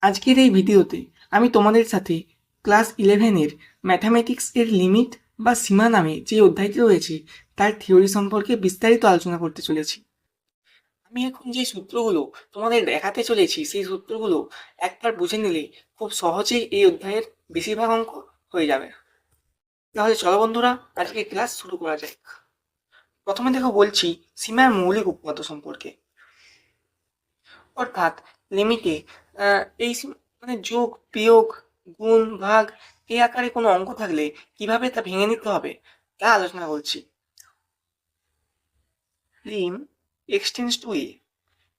আজকের এই ভিডিওতে আমি তোমাদের সাথে ক্লাস 11-এর ম্যাথামেটিক্সের লিমিট বা সীমা নামে যে অধ্যায়টি রয়েছে তার থিওরি সম্পর্কে বিস্তারিত আলোচনা করতে চলেছি। আমি এখন যে সূত্রগুলো তোমাদের দেখাতে চলেছি সেই সূত্রগুলো একবার বুঝে নিলে খুব সহজেই এই অধ্যায়ের বেশিরভাগ অঙ্ক হয়ে যাবে। তাহলে চলো বন্ধুরা, আজকে ক্লাস শুরু করা যাক। প্রথমে দেখো বলছি সীমার মৌলিক উপপাদ্য সম্পর্কে, অর্থাৎ লিমিটে এই মানে যোগ বিয়োগ গুণ ভাগ এই আকারে কোনো অঙ্ক থাকলে কিভাবে তা ভেঙে নিতে হবে তা আলোচনা করছি। Lim x tends to A,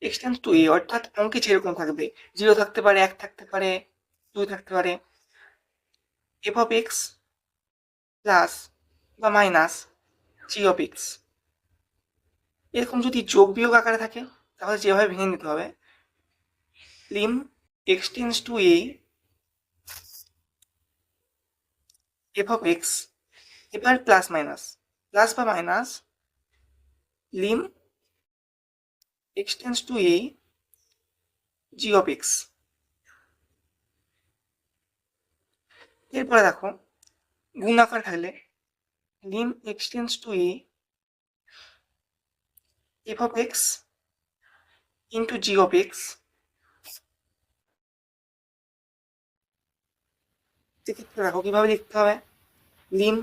এক্সটেন্স to এ অর্থাৎ অঙ্কে যেরকম থাকবে, 0 থাকতে পারে, 1 থাকতে পারে, 2 থাকতে পারে। এফ অফ এক্স প্লাস বা মাইনাস জি অফ এক্স, এরকম যদি যোগ বিয়োগ আকারে থাকে তাহলে যেভাবে ভেঙে নিতে হবে, lim x tends to a f of x, এবার প্লাস বা minus lim x tends to a g of x. এরপরে দেখো গুণ আকার থাকলে lim x tends to a f of x into g of x. সেক্ষেত্রে দেখো কিভাবে লিখতে হবে, lim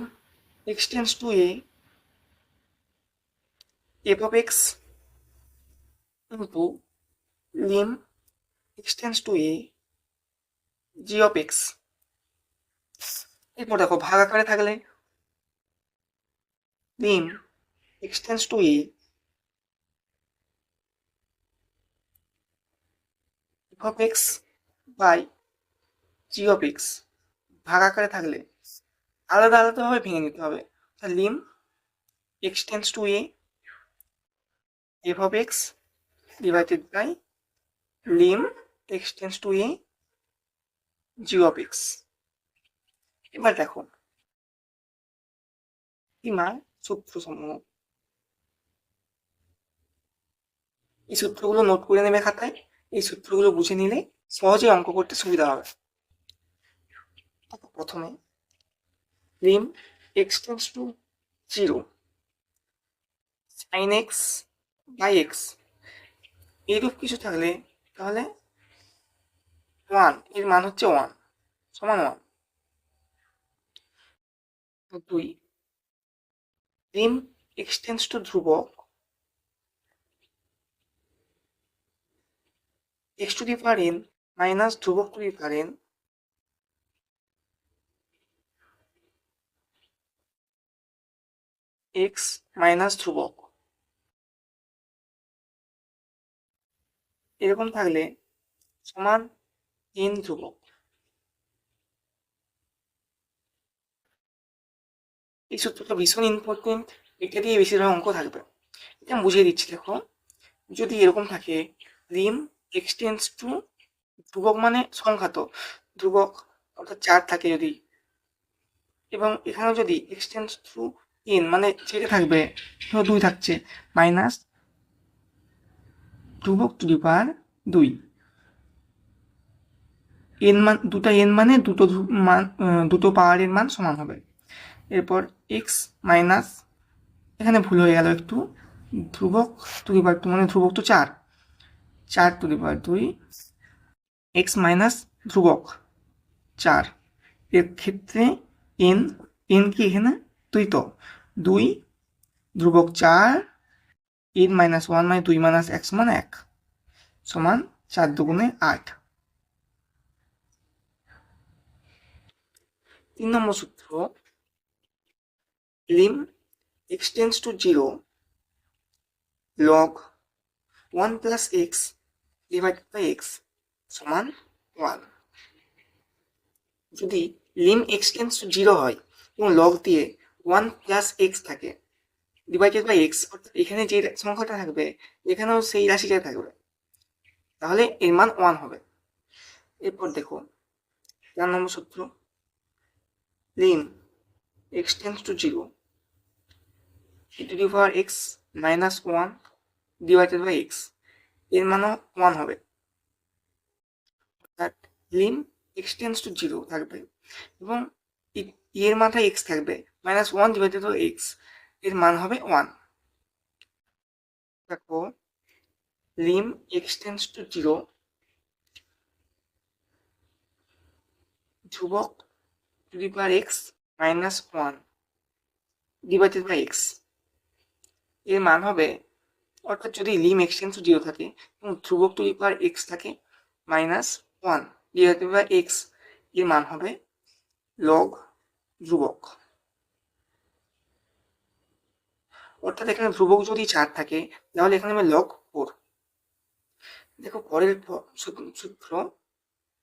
x tends to a f of x into lim x tends to a g of x. এরপর দেখো ভাগ আকারে থাকলে lim x tends to a f of x by g of x. ভাগ আকারে থাকলে আলাদা আলাদাভাবে ভেঙে নিতে হবে, lim x tends to a f of x divided by lim x tends to a g of x. এবার দেখো সীমার সূত্র সমূহ, এই সূত্রগুলো নোট করে নেবে খাতায়। এই সূত্রগুলো বুঝে নিলে সহজে অঙ্ক করতে সুবিধা হবে। প্রথমে lim x tends to 0 sine x by x, এইরূপ কিছু থাকলে তাহলে 1 এর মান হচ্ছে 1 সমান 1। 2 লিম এক্স টেন্স টু ধ্রুবক x to the power n minus ধ্রুবক to the power n x minus ধ্রুবক, এরকম থাকলে সমান n ধ্রুবক। এই সূত্রটা ভীষণ ইম্পর্টেন্ট, এটা দিয়ে বেশিরভাগ অঙ্ক থাকবে। এটা আমি বুঝিয়ে দিচ্ছি দেখো, যদি এরকম থাকে লিম এক্সটেন্স টু ধ্রুবক মানে সংখ্যাত ধ্রুবক অর্থাৎ 4 থাকে যদি, এবং এখানে যদি এক্সটেন্স টু n মানে যেটা থাকবে 2 থাকছে মাইনাস ধ্রুবক টু দি পাওয়ার 2, n মান দুটো n মানে দুটো পাওয়ারের মান সমান হবে। এরপর এক্স মাইনাস, এখানে ভুল হয়ে গেল একটু, ধ্রুবক টু দি পাওয়ার 2 মানে ধ্রুবক তো 4 two the power 2 x minus ধ্রুবক 4। এর ক্ষেত্রে n কি এখানে 2, তো 2 ধ্রুবক 4 n মাইনাস 1 মানে 2 মাইনাস 1 সমান 1 সমান 4 দুগুণে 8। 3 নম্বর সূত্র, lim x tends to 0 log 1 plus x divided by x সমান 1। যদি লিম এক্স টেন্স টু 0 হয় এবং লগ দিয়ে 1 প্লাস এক্স থাকে ডিভাইডেড বাই এক্স, অর্থাৎ এখানে যে সংখ্যাটা থাকবে এখানেও সেই রাশিটা থাকবে, তাহলে এর মান 1 হবে। এরপর দেখো 4 নম্বর সূত্র, lim x tends to 0 e to the power x minus 1 divided by x, এর মানও 1 হবে। অর্থাৎ lim x tends to zero থাকবে এবং এর মাথায় এক্স থাকবে, -1 ডিভাইডেড বাই এক্স, এর মান হবে 1। দেখো lim x tends to zero ধ্রুবক to the power x -1 divided by x, এর মান হবে, অর্থাৎ যদি lim x tends to zero থাকে এবং ধ্রুবক টু দি পাওয়ার এক্স থাকে -1 ডিভাইডেড বাই এক্স, এর মান হবে লগ ধ্রুবক। অর্থাৎ এখানে ধ্রুবক যদি 4 থাকে তাহলে এখানে হবে লগ 4। দেখো পরের সূত্র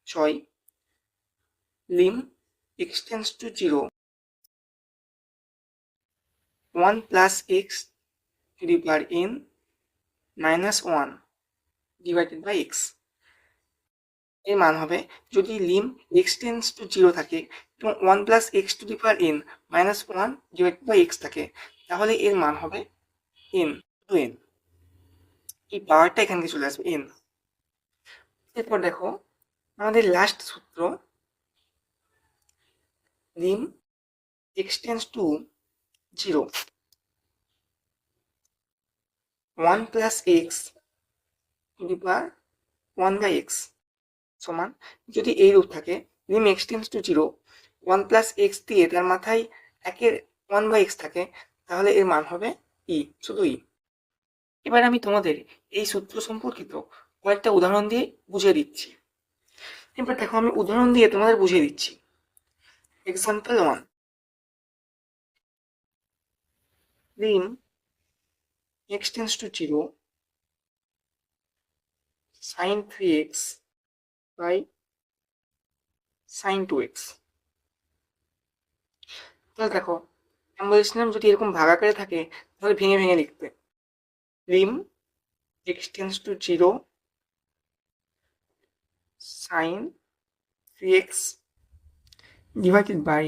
6, lim x tends to zero 1 plus x to the power n -1 divided by x, এর মান হবে, যদি lim x tends to zero থাকে এবং 1 plus x to the power n -1 divided by x থাকে, তাহলে এর মান হবে n টু n, এই পাওয়ারটা এখানে চলে আসবে n। এরপর দেখো আমাদের লাস্ট সূত্র, lim x tends to zero 1 plus x to the power 1 by x সমান, যদি এই রূপ থাকে lim x tends to zero 1 plus x দিয়ে তার মাথায় একের 1 বাই এক্স থাকে, তাহলে এর মান হবে ই, শুধু ই। এবার আমি তোমাদের এই সূত্র সম্পর্কিত কয়েকটা উদাহরণ দিয়ে বুঝিয়ে দিচ্ছি। এবার দেখো আমি উদাহরণ দিয়ে তোমাদের বুঝিয়ে দিচ্ছি। Example 1, lim x tends to zero sin 3x by sin 2x। তাহলে দেখো আমি বলেছিলাম যদি এরকম ভাগাকারে থাকে তাহলে ভেঙে ভেঙে লিখতে, lim x tends to zero sin 3x divided by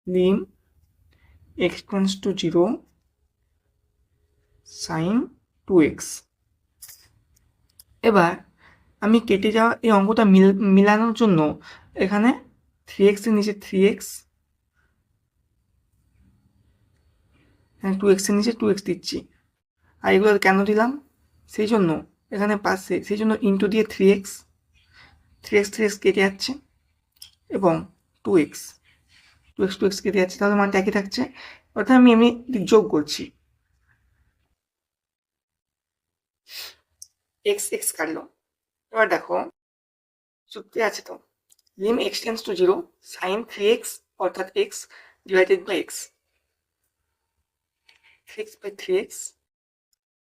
lim x tends to zero sin 2x। এবার আমি কেটে যাওয়া এই অঙ্কটা মিলানোর জন্য এখানে 3x এর নিচে 3x, এখানে 2x এর নিচে 2x দিচ্ছি। আর এগুলো কেন দিলাম, সেই জন্য এখানে পাশে সেই জন্য ইন্টু দিয়ে 3x 3x কেটে যাচ্ছে এবং 2x কেটে যাচ্ছে, তাহলে মানটা একই থাকছে, অর্থাৎ আমি এমনি যোগ করছি। x কাটলো। এবার দেখো সূত্রে আছে তো, lim x tends to zero sine 3x অর্থাৎ x divided by x, 3x by 3x,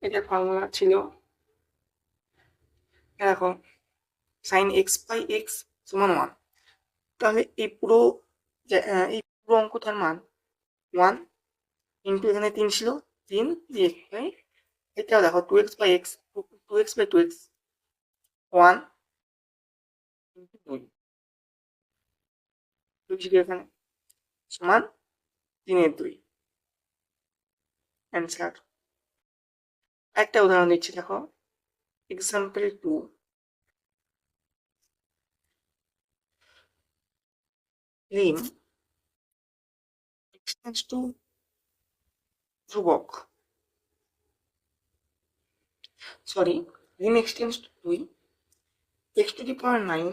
এটার ফর্মুলা ছিল, দেখো সাইন x বাই x সমান 1, তাহলে এই পুরো অঙ্কটার মান 1 ইন্টু এখানে 3 ছিল 3 দিয়ে বাই, এটাও দেখো 2x বাই x 1 ইন্টু 2 ছিল এখানে সমান 3/2 অ্যান্সার। একটা উদাহরণ দিচ্ছি দেখো, example 2, lim x tends to ধ্রুবক, sorry lim x tends to 2 x to the power 9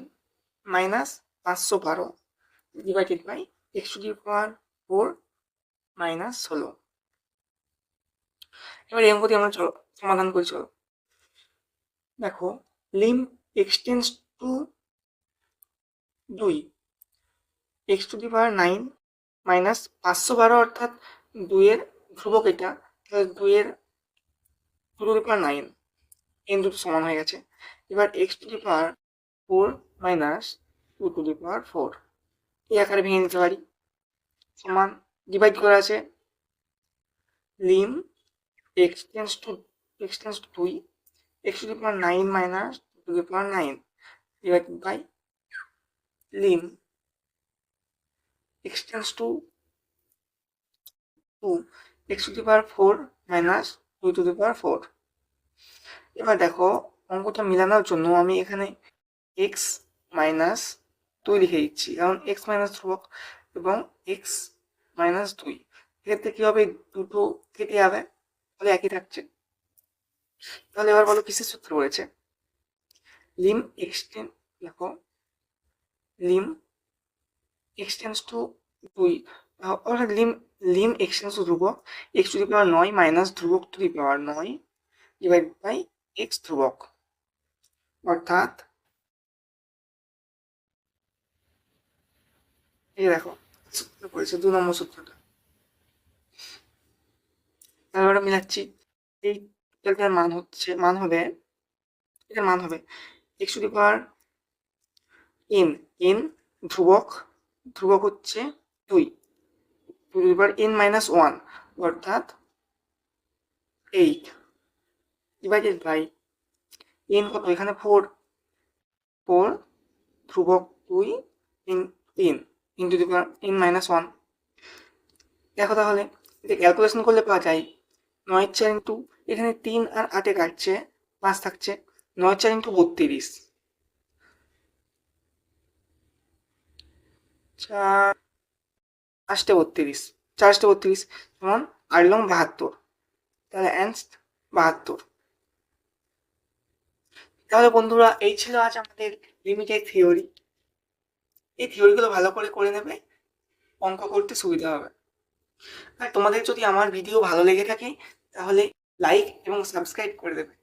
minus 512 divided by x to the power 4 minus 16। এবার এই অঙ্কটি আমরা চলো সমাধান করি, চলো দেখো lim x tends to 2 x to the power 9 minus 512 অর্থাৎ 2 এর ধ্রুবক এটা, তাহলে 2 এর টু দি পাওয়ার 9 n দুটো সমান হয়ে গেছে। এবার x to the power 4 minus 2 to the power 4 এই আকারে ভেঙে নিতে পারি, সমান ডিভাইড করা আছে lim x tends to 2 x to the power 9 minus 2 to the power 9 divided by lim x tends to 2 x to the power 4 minus 2 to the power 4। এবার দেখো অঙ্কটা মিলানোর জন্য আমি এখানে x মাইনাস 2 লিখে দিচ্ছি, কারণ এক্স মাইনাস ধ্রুবক এবং এক্স মাইনাস 2, এক্ষেত্রে কী হবে, দুটো কেটে যাবে, তাহলে একই থাকছে। তাহলে এবার বলো কিসের সূত্র রয়েছে, লিম এক্সটেন্ড, দেখো লিম এক্সটেন্স টু 2, অর্থাৎ লিম এক্সটেন্স টু ধ্রুবক এক্স টু দি পাওয়ার 9 মাইনাস ধ্রুবক to the power 9 divide by x ধ্রুবক, অর্থাৎ এই দেখো সূত্র পড়েছে 2 নম্বর সূত্রটা। তারপরে মিলাচ্ছি, এই এটার মান হবে এটার মান হবে x to the power n ধ্রুবক হচ্ছে 2 to the power n minus 1, অর্থাৎ 8 ডিভাইডেড বাই n কত, এখানে 4 ধ্রুবক 2 into the power n minus 1। দেখো তাহলে এটা ক্যালকুলেশন করলে পাওয়া যায় 9 4 ইন্টু, এখানে 3 আর 8 কাটছে, 5 থাকছে, 9 4 ইন্টু 32, 4 8 32, 4 32 সমান 8 লং 72, তাহলে অ্যান্সার 72। তাহলে বন্ধুরা এই ছিল আজ আমাদের লিমিটেড থিওরি। এই থিওরিগুলো ভালো করে করে নেবে, অঙ্ক করতে সুবিধা হবে। আর তোমাদের যদি আমার ভিডিও ভালো লেগে থাকে তাহলে লাইক এবং সাবস্ক্রাইব করে দেবে।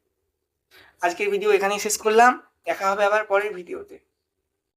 আজকের ভিডিও এখানেই শেষ করলাম, দেখা হবে আবার পরের ভিডিওতে।